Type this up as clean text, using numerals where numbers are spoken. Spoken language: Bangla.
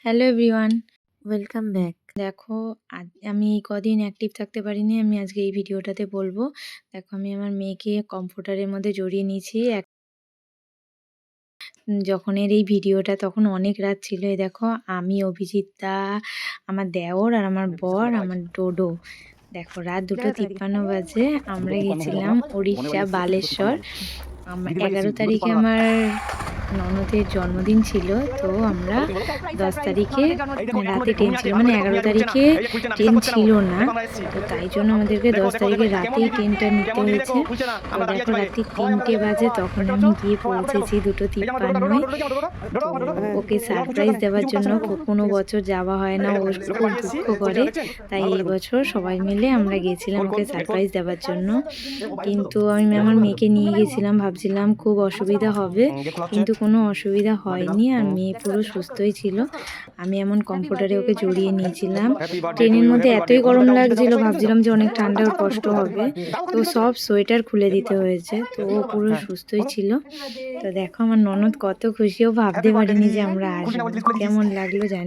Hello everyone, welcome back. দেখো, আজ আমি এই কদিন অ্যাক্টিভ থাকতে পারিনি। আমি আজকে এই ভিডিওটাতে বলবো। দেখো, আমি আমার মেয়েকে কমফোর্টারের মধ্যে জড়িয়ে নিয়েছি। যখনের এই ভিডিওটা তখন অনেক রাত ছিল। এই দেখো, আমি, অভিজিৎ দা, আমার দেওর আর আমার বর, আমার ডোডো। দেখো, রাত 2:53 বাজে। আমরা গেছিলাম উড়িষ্যা, বালেশ্বর। 11 তারিখে আমার ননদের জন্মদিন ছিল, তো আমরা 10 তারিখে রাতে ট্রেন ছিল, মানে 11 তারিখে ট্রেন ছিল না, তো তাই জন্য আমাদেরকে 10 তারিখে রাতেই ট্রেনটা নিতে হয়েছে। তো দেখো, রাত্রি 3টে বাজে তখন আমি গিয়ে পৌঁছেছি 2:53। তো ওকে সারপ্রাইজ দেওয়ার জন্য কোনো বছর যাওয়া হয় না, ও খুব দুঃখ করে, তাই এই বছর সবাই মিলে আমরা গেছিলাম ওকে সারপ্রাইজ দেওয়ার জন্য। কিন্তু আমি আমার মেয়েকে নিয়ে গেছিলাম, ভাবছিলাম খুব অসুবিধা হবে, কিন্তু কোনো অসুবিধা হয়নি, আর মেয়ে পুরো সুস্থই ছিল। আমি এমন কমফোর্টারে ওকে জড়িয়ে নিয়েছিলাম। ট্রেনের মধ্যে এতই গরম লাগছিল, ভাবছিলাম যে অনেক ঠান্ডা ওর কষ্ট হবে, তো সব সোয়েটার খুলে দিতে হয়েছে। তো ও পুরো সুস্থই ছিল। তো দেখো, আমার ননদ কত খুশি, ও ভাবতে পারিনি যে আমরা আসবো। কেমন লাগলো জানি।